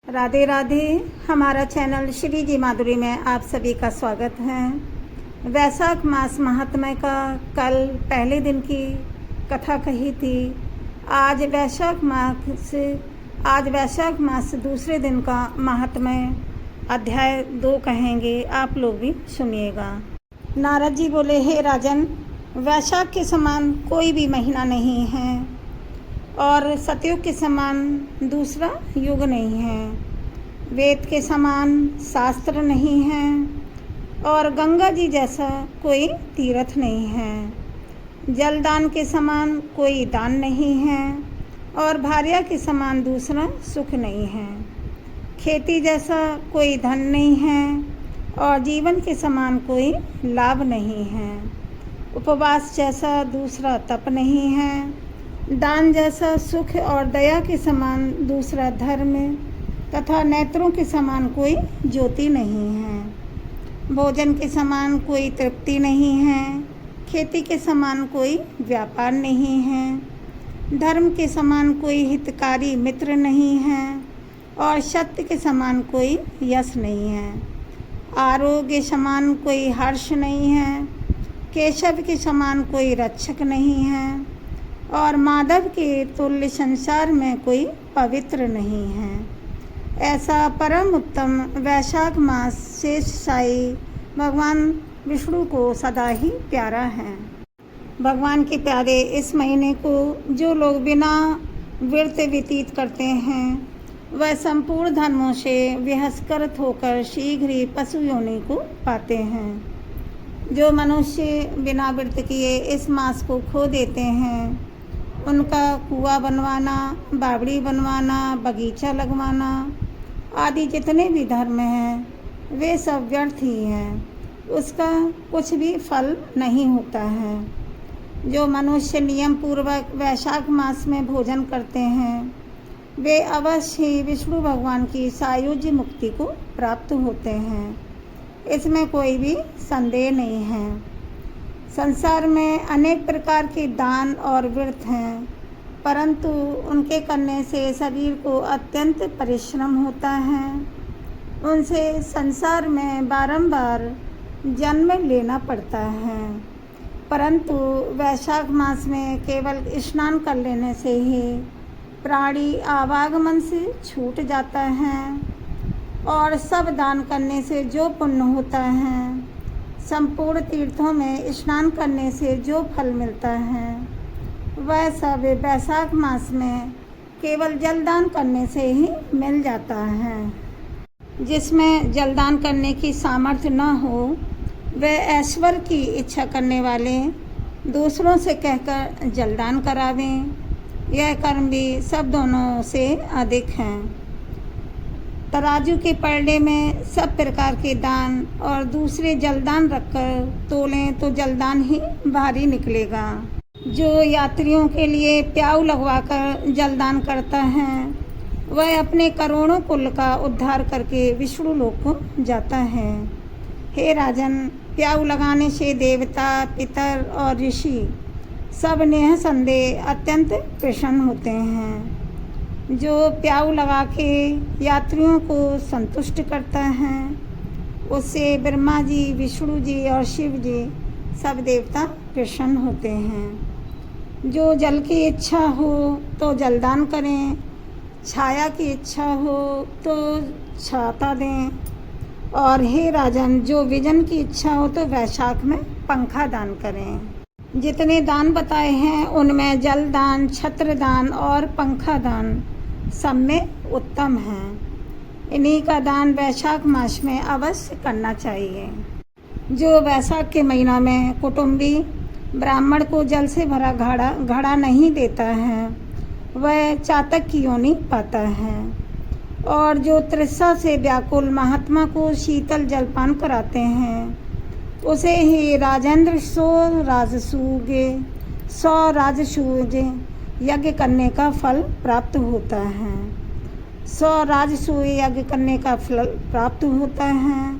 राधे राधे। हमारा चैनल श्री जी माधुरी में आप सभी का स्वागत है। वैशाख मास महात्म्य का कल पहले दिन की कथा कही थी। आज वैशाख मास दूसरे दिन का महात्म्य अध्याय 2 कहेंगे। आप लोग भी सुनिएगा। नारद जी बोले, हे राजन, वैशाख के समान कोई भी महीना नहीं है और सतयुग के समान दूसरा युग नहीं है। वेद के समान शास्त्र नहीं है और गंगा जी जैसा कोई तीर्थ नहीं है। जलदान के समान कोई दान नहीं है और भार्या के समान दूसरा सुख नहीं है। खेती जैसा कोई धन नहीं है और जीवन के समान कोई लाभ नहीं है। उपवास जैसा दूसरा तप नहीं है। दान जैसा सुख और दया के समान दूसरा धर्म तथा नेत्रों के समान कोई ज्योति नहीं है। भोजन के समान कोई तृप्ति नहीं है। खेती के समान कोई व्यापार नहीं है। धर्म के समान कोई हितकारी मित्र नहीं है और सत्य के समान कोई यश नहीं है। आरोग्य समान कोई हर्ष नहीं है। केशव के समान कोई रक्षक नहीं है और माधव के तुल्य संसार में कोई पवित्र नहीं है। ऐसा परम उत्तम वैशाख मास शेष साई भगवान विष्णु को सदा ही प्यारा है। भगवान के प्यारे इस महीने को जो लोग बिना व्रत व्यतीत करते हैं वह संपूर्ण धर्मों से विहस्कृत होकर शीघ्र ही पशु योनि को पाते हैं। जो मनुष्य बिना व्रत किए इस मास को खो देते हैं उनका कुआं बनवाना, बावड़ी बनवाना, बगीचा लगवाना आदि जितने भी धर्म हैं वे सब व्यर्थ ही हैं। उसका कुछ भी फल नहीं होता है। जो मनुष्य नियम पूर्वक वैशाख मास में भोजन करते हैं वे अवश्य ही विष्णु भगवान की सायुज्य मुक्ति को प्राप्त होते हैं। इसमें कोई भी संदेह नहीं है। संसार में अनेक प्रकार के दान और व्रत हैं, परंतु उनके करने से शरीर को अत्यंत परिश्रम होता है। उनसे संसार में बारंबार जन्म लेना पड़ता है। परंतु वैशाख मास में केवल स्नान कर लेने से ही प्राणी आवागमन से छूट जाता है और सब दान करने से जो पुण्य होता है, संपूर्ण तीर्थों में स्नान करने से जो फल मिलता है, वह सब वैशाख मास में केवल जलदान करने से ही मिल जाता है। जिसमें जलदान करने की सामर्थ्य न हो वह ऐश्वर्य की इच्छा करने वाले दूसरों से कहकर जलदान करावें। यह कर्म भी सब दोनों से अधिक हैं। तराजू के पलड़े में सब प्रकार के दान और दूसरे जलदान रखकर तोलें तो जलदान ही भारी निकलेगा। जो यात्रियों के लिए प्याऊ लगवाकर जलदान करता है वह अपने करोड़ों कुल का उद्धार करके विष्णु लोक को जाता है। हे राजन, प्याऊ लगाने से देवता, पितर और ऋषि सब निःसंदेह अत्यंत प्रसन्न होते हैं। जो प्याऊ लगा के यात्रियों को संतुष्ट करता है उससे ब्रह्मा जी, विष्णु जी और शिव जी सब देवता प्रसन्न होते हैं। जो जल की इच्छा हो तो जलदान करें, छाया की इच्छा हो तो छाता दें और हे राजन, जो विजन की इच्छा हो तो वैशाख में पंखा दान करें। जितने दान बताए हैं उनमें जलदान, छत्रदान और पंखा दान सब में उत्तम है। इन्हीं का दान वैशाख मास में अवश्य करना चाहिए। जो वैशाख के महीना में कुटुंबी ब्राह्मण को जल से भरा घड़ा नहीं देता है वह चातक की योनि पाता है। और जो तृष्णा से व्याकुल महात्मा को शीतल जलपान कराते हैं उसे ही राजेंद्र 100 राजसूय यज्ञ करने का फल प्राप्त होता है। 100 राजसूय यज्ञ करने का फल प्राप्त होता है।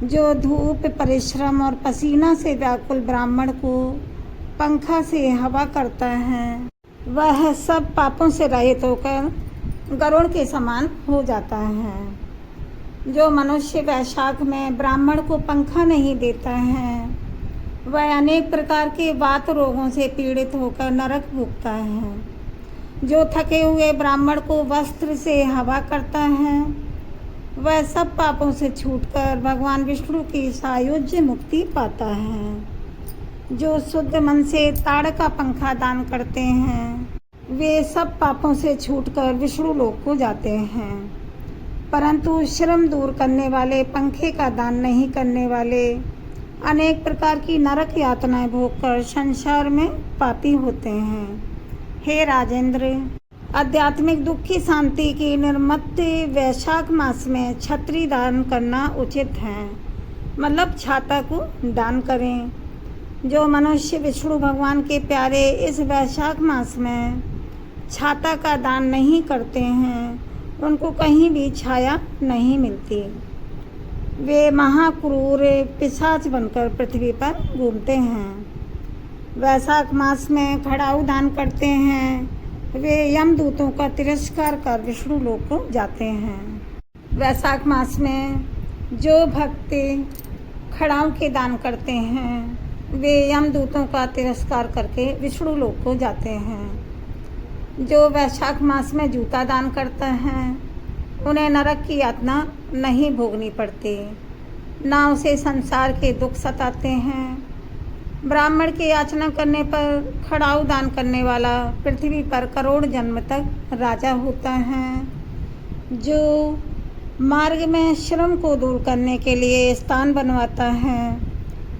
जो धूप, परिश्रम और पसीना से व्याकुल ब्राह्मण को पंखा से हवा करता है वह सब पापों से रहित होकर गरुड़ के समान हो जाता है। जो मनुष्य वैशाख में ब्राह्मण को पंखा नहीं देता है, वह अनेक प्रकार के वात रोगों से पीड़ित होकर नरक भोगता है। जो थके हुए ब्राह्मण को वस्त्र से हवा करता है, वह सब पापों से छूटकर भगवान विष्णु की सायुज्य मुक्ति पाता है। जो शुद्ध मन से ताड़ का पंखा दान करते हैं, वे सब पापों से छूटकर विष्णु लोक को जाते हैं। परंतु श्रम दूर करने वाले पंखे का दान नहीं करने वाले अनेक प्रकार की नरक यातनाएं भोगकर संसार में पापी होते हैं। हे राजेंद्र, आध्यात्मिक दुख की शांति की निर्मित वैशाख मास में छत्री दान करना उचित है, मतलब छाता को दान करें। जो मनुष्य विष्णु भगवान के प्यारे इस वैशाख मास में छाता का दान नहीं करते हैं, उनको कहीं भी छाया नहीं मिलती। वे महाक्रूर पिशाच बनकर पृथ्वी पर घूमते हैं। वैशाख मास में खड़ाऊ दान करते हैं, वे यमदूतों का तिरस्कार कर विष्णु लोक को जाते हैं। वैशाख मास में जो भक्त खड़ाऊ के दान करते हैं, वे यमदूतों का तिरस्कार करके विष्णु लोक को जाते हैं। जो वैशाख मास में जूता दान करता है, उन्हें नरक की यातना नहीं भोगनी पड़ती, ना उसे संसार के दुख सताते हैं। ब्राह्मण की याचना करने पर खड़ाऊ दान करने वाला पृथ्वी पर करोड़ जन्म तक राजा होता है। जो मार्ग में श्रम को दूर करने के लिए स्थान बनवाता है,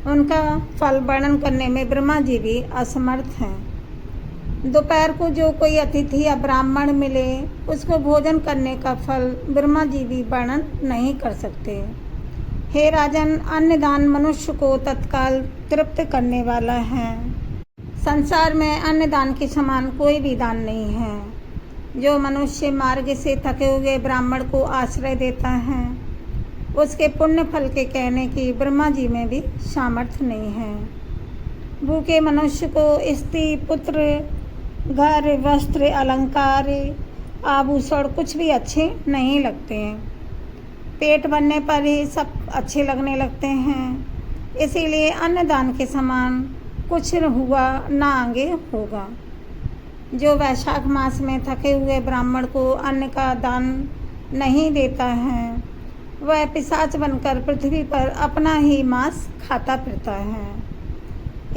उनका फल वर्णन करने में ब्रह्मा जी भी असमर्थ हैं। दोपहर को जो कोई अतिथि या ब्राह्मण मिले, उसको भोजन करने का फल ब्रह्मा जी भी वर्णन नहीं कर सकते। हे राजन, अन्नदान मनुष्य को तत्काल तृप्त करने वाला है। संसार में अन्नदान के समान कोई भी दान नहीं है। जो मनुष्य मार्ग से थके हुए ब्राह्मण को आश्रय देता है, उसके पुण्य फल के कहने की ब्रह्मा जी में भी सामर्थ्य नहीं है। भूखे मनुष्य को स्त्री, पुत्र, घर, वस्त्र, अलंकार, आभूषण कुछ भी अच्छे नहीं लगते। पेट भरने पर ही सब अच्छे लगने लगते हैं। इसीलिए अन्नदान के समान कुछ हुआ ना आगे होगा। जो वैशाख मास में थके हुए ब्राह्मण को अन्न का दान नहीं देता है, वह पिशाच बनकर पृथ्वी पर अपना ही मांस खाता फिरता है।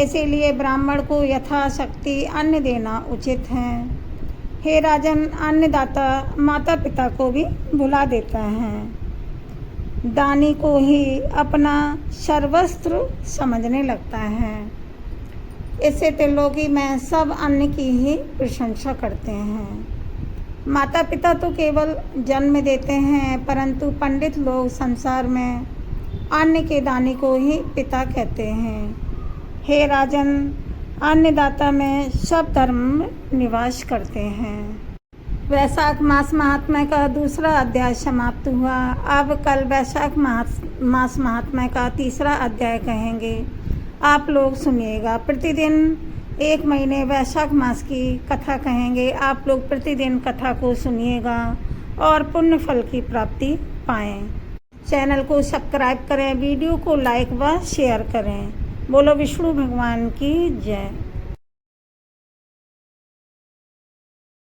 इसीलिए ब्राह्मण को यथाशक्ति अन्न देना उचित है। हे राजन, अन्नदाता माता पिता को भी भुला देता है, दानी को ही अपना सर्वस्त्र समझने लगता है। इससे त्रिलोकी में सब अन्न की ही प्रशंसा करते हैं। माता पिता तो केवल जन्म देते हैं, परंतु पंडित लोग संसार में अन्न के दानी को ही पिता कहते हैं। हे राजन, अन्नदाता में सब धर्म निवास करते हैं। वैशाख मास महात्म्य का दूसरा अध्याय समाप्त हुआ। अब कल वैशाख मास महात्म्य का तीसरा अध्याय कहेंगे। आप लोग सुनिएगा। प्रतिदिन 1 महीने वैशाख मास की कथा कहेंगे। आप लोग प्रतिदिन कथा को सुनिएगा और पुण्य फल की प्राप्ति पाएं। चैनल को सब्सक्राइब करें, वीडियो को लाइक व शेयर करें। बोलो विष्णु भगवान की जय।